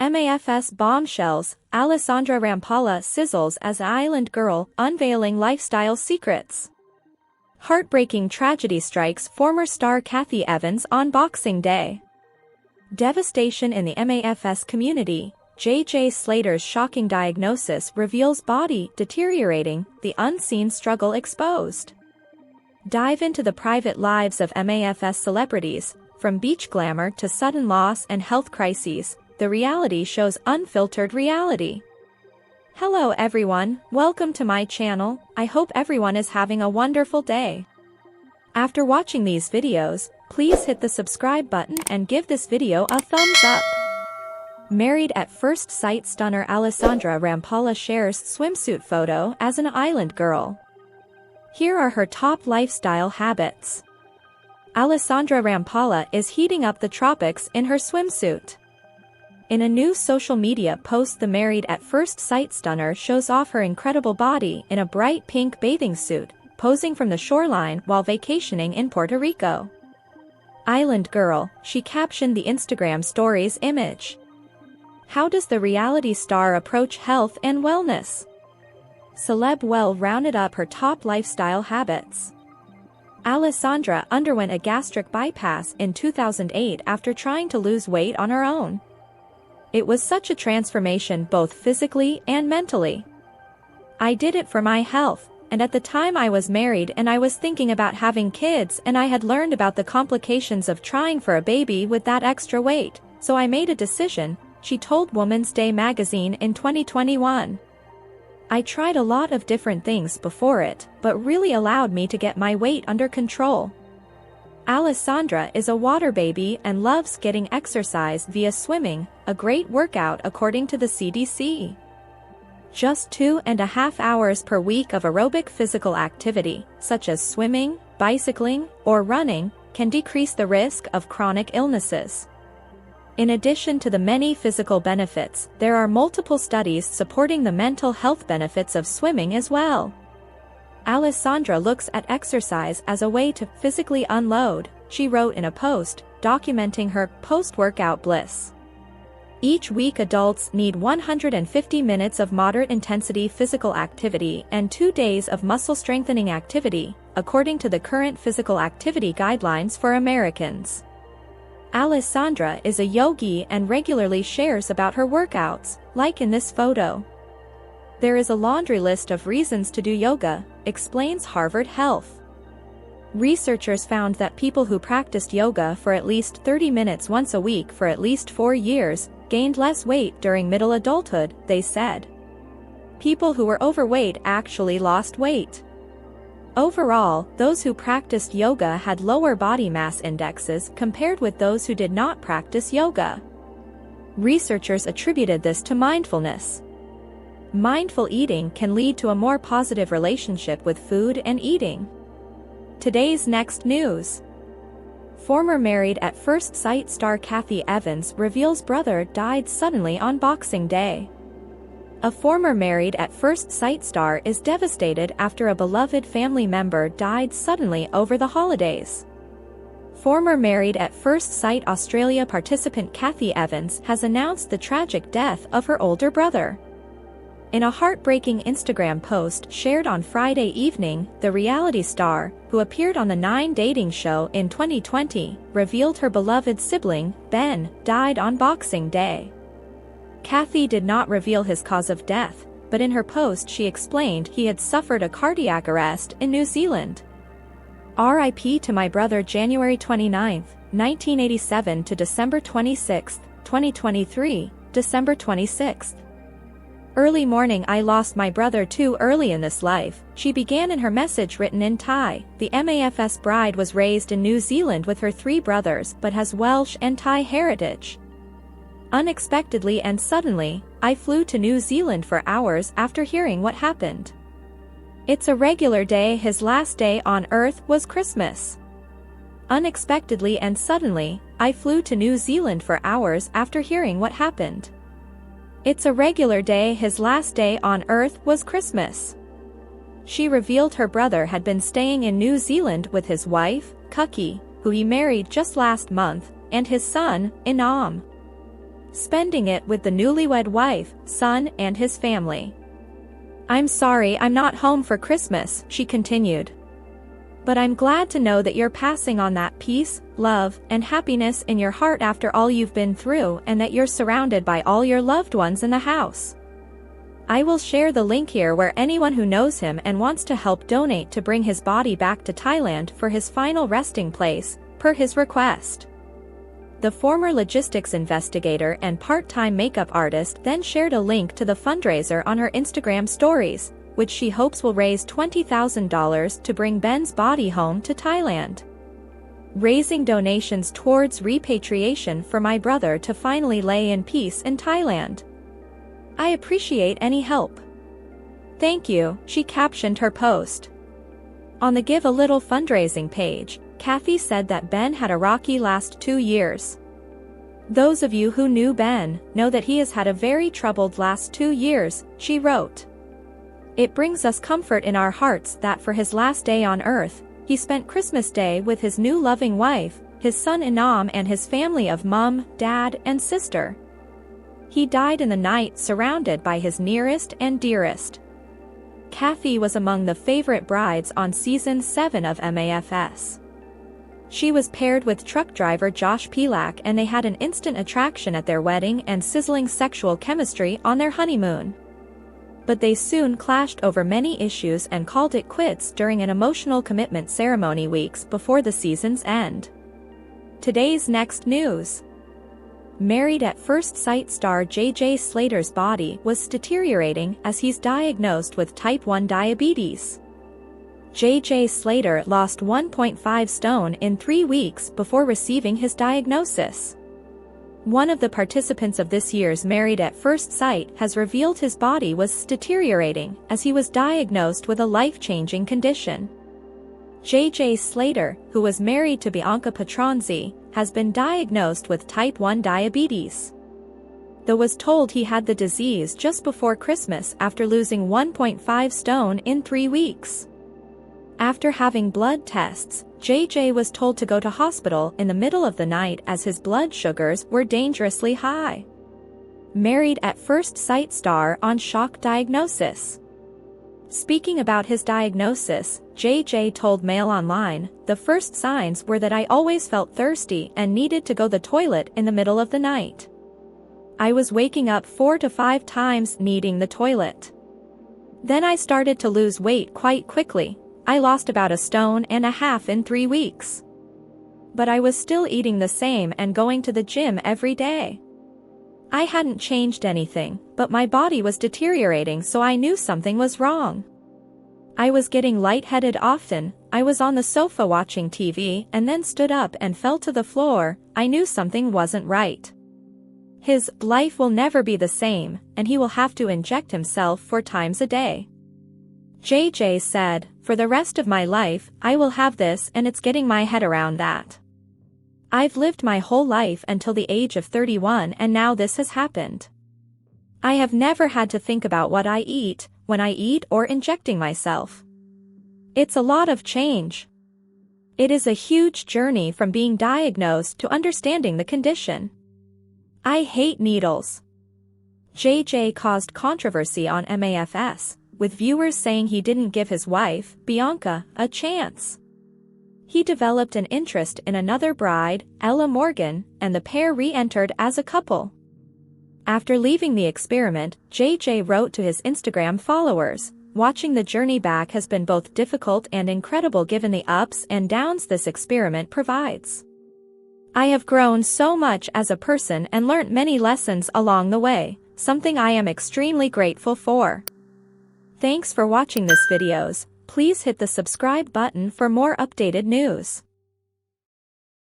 MAFS bombshells, Alessandra Rampalla sizzles as island girl, unveiling lifestyle secrets. Heartbreaking tragedy strikes former star Cathy Evans on Boxing Day. Devastation in the MAFS community. J.J. Slater's shocking diagnosis reveals body deteriorating, the unseen struggle exposed. Dive into the private lives of MAFS celebrities, from beach glamour to sudden loss and health crises. The reality shows unfiltered reality. Hello everyone, welcome to my channel. I hope everyone is having a wonderful day. After watching these videos, please hit the subscribe button and give this video a thumbs up. Married at first sight stunner Alessandra Rampalla shares swimsuit photo as an island girl. Here are her top lifestyle habits. Alessandra Rampalla is heating up the tropics in her swimsuit. In a new social media post, the married at first sight stunner shows off her incredible body in a bright pink bathing suit, posing from the shoreline while vacationing in Puerto Rico. Island girl, she captioned the Instagram stories image. How does the reality star approach health and wellness? Celeb well rounded up her top lifestyle habits. Alessandra underwent a gastric bypass in 2008 after trying to lose weight on her own. It was such a transformation both physically and mentally. I did it for my health, and at the time I was married and I was thinking about having kids, and I had learned about the complications of trying for a baby with that extra weight, so I made a decision, she told Woman's Day magazine in 2021. I tried a lot of different things before it, but really allowed me to get my weight under control. Alessandra is a water baby and loves getting exercise via swimming, a great workout according to the CDC. Just 2.5 hours per week of aerobic physical activity, such as swimming, bicycling, or running, can decrease the risk of chronic illnesses. In addition to the many physical benefits, there are multiple studies supporting the mental health benefits of swimming as well. Alessandra looks at exercise as a way to physically unload, she wrote in a post, documenting her post-workout bliss. Each week adults need 150 minutes of moderate-intensity physical activity and 2 days of muscle-strengthening activity, according to the current physical activity guidelines for Americans. Alessandra is a yogi and regularly shares about her workouts, like in this photo. There is a laundry list of reasons to do yoga, explains Harvard Health. Researchers found that people who practiced yoga for at least 30 minutes once a week for at least 4 years gained less weight during middle adulthood, they said. People who were overweight actually lost weight. Overall, those who practiced yoga had lower body mass indexes compared with those who did not practice yoga. Researchers attributed this to mindfulness. Mindful eating can lead to a more positive relationship with food and eating. Today's next news. Former Married at First Sight star Cathy Evans reveals brother died suddenly on Boxing Day. A former Married at First Sight star is devastated after a beloved family member died suddenly over the holidays. Former Married at First Sight Australia participant Cathy Evans has announced the tragic death of her older brother. In a heartbreaking Instagram post shared on Friday evening, the reality star, who appeared on the 9 Dating Show in 2020, revealed her beloved sibling, Ben, died on Boxing Day. Cathy did not reveal his cause of death, but in her post she explained he had suffered a cardiac arrest in New Zealand. RIP to my brother, January 29, 1987 to December 26, 2023, December 26. Early morning, I lost my brother too early in this life, she began in her message written in Thai. The MAFS bride was raised in New Zealand with her 3 brothers but has Welsh and Thai heritage. Unexpectedly and suddenly, I flew to New Zealand for hours after hearing what happened. It's a regular day, his last day on Earth was Christmas. Unexpectedly and suddenly, I flew to New Zealand for hours after hearing what happened. It's a regular day, his last day on Earth was Christmas. She revealed her brother had been staying in New Zealand with his wife, Cathy, who he married just last month, and his son, Inam. spending it with the newlywed wife, son, and his family. "I'm sorry I'm not home for Christmas," she continued. "But I'm glad to know that you're passing on that peace, love, and happiness in your heart after all you've been through, and that you're surrounded by all your loved ones in the house." I will share the link here where anyone who knows him and wants to help donate to bring his body back to Thailand for his final resting place, per his request. The former logistics investigator and part-time makeup artist then shared a link to the fundraiser on her Instagram stories, which she hopes will raise $20,000 to bring Ben's body home to Thailand. "Raising donations towards repatriation for my brother to finally lay in peace in Thailand. I appreciate any help. Thank you," she captioned her post. On the Give a Little fundraising page, Cathy said that Ben had a rocky last 2 years. "Those of you who knew Ben know that he has had a very troubled last 2 years," she wrote. "It brings us comfort in our hearts that for his last day on earth, he spent Christmas Day with his new loving wife, his son Inam, and his family of mom, dad, and sister. He died in the night surrounded by his nearest and dearest." Cathy was among the favorite brides on season 7 of MAFS. She was paired with truck driver Josh Pilak, and they had an instant attraction at their wedding and sizzling sexual chemistry on their honeymoon. But they soon clashed over many issues and called it quits during an emotional commitment ceremony weeks before the season's end. Today's next news. Married at First Sight star JJ Slater's body was deteriorating as he's diagnosed with type 1 diabetes. JJ Slater lost 1.5 stone in 3 weeks before receiving his diagnosis. One of the participants of this year's Married at First Sight has revealed his body was deteriorating as he was diagnosed with a life-changing condition. JJ Slater, who was married to Bianca Patronzi, has been diagnosed with type 1 diabetes. Though was told he had the disease just before Christmas after losing 1.5 stone in 3 weeks. After having blood tests, JJ was told to go to hospital in the middle of the night as his blood sugars were dangerously high. Married at First Sight star on shock diagnosis. Speaking about his diagnosis, JJ told Mail Online, "The first signs were that I always felt thirsty and needed to go to the toilet in the middle of the night. I was waking up 4 to 5 times needing the toilet. Then I started to lose weight quite quickly. I lost about 1.5 stones in 3 weeks. But I was still eating the same and going to the gym every day. I hadn't changed anything, but my body was deteriorating, so I knew something was wrong. I was getting lightheaded often. I was on the sofa watching TV and then stood up and fell to the floor. I knew something wasn't right. His life will never be the same, and he will have to inject himself 4 times a day." JJ said, "For the rest of my life, I will have this, and it's getting my head around that. I've lived my whole life until the age of 31, and now this has happened. I have never had to think about what I eat, when I eat, or injecting myself. It's a lot of change. It is a huge journey from being diagnosed to understanding the condition. I hate needles." JJ caused controversy on MAFS, with viewers saying he didn't give his wife, Bianca, a chance. He developed an interest in another bride, Ella Morgan, and the pair re-entered as a couple. After leaving the experiment, JJ wrote to his Instagram followers, "Watching the journey back has been both difficult and incredible given the ups and downs this experiment provides. I have grown so much as a person and learnt many lessons along the way, something I am extremely grateful for. Thanks for watching this videos. Please hit the subscribe button for more updated news."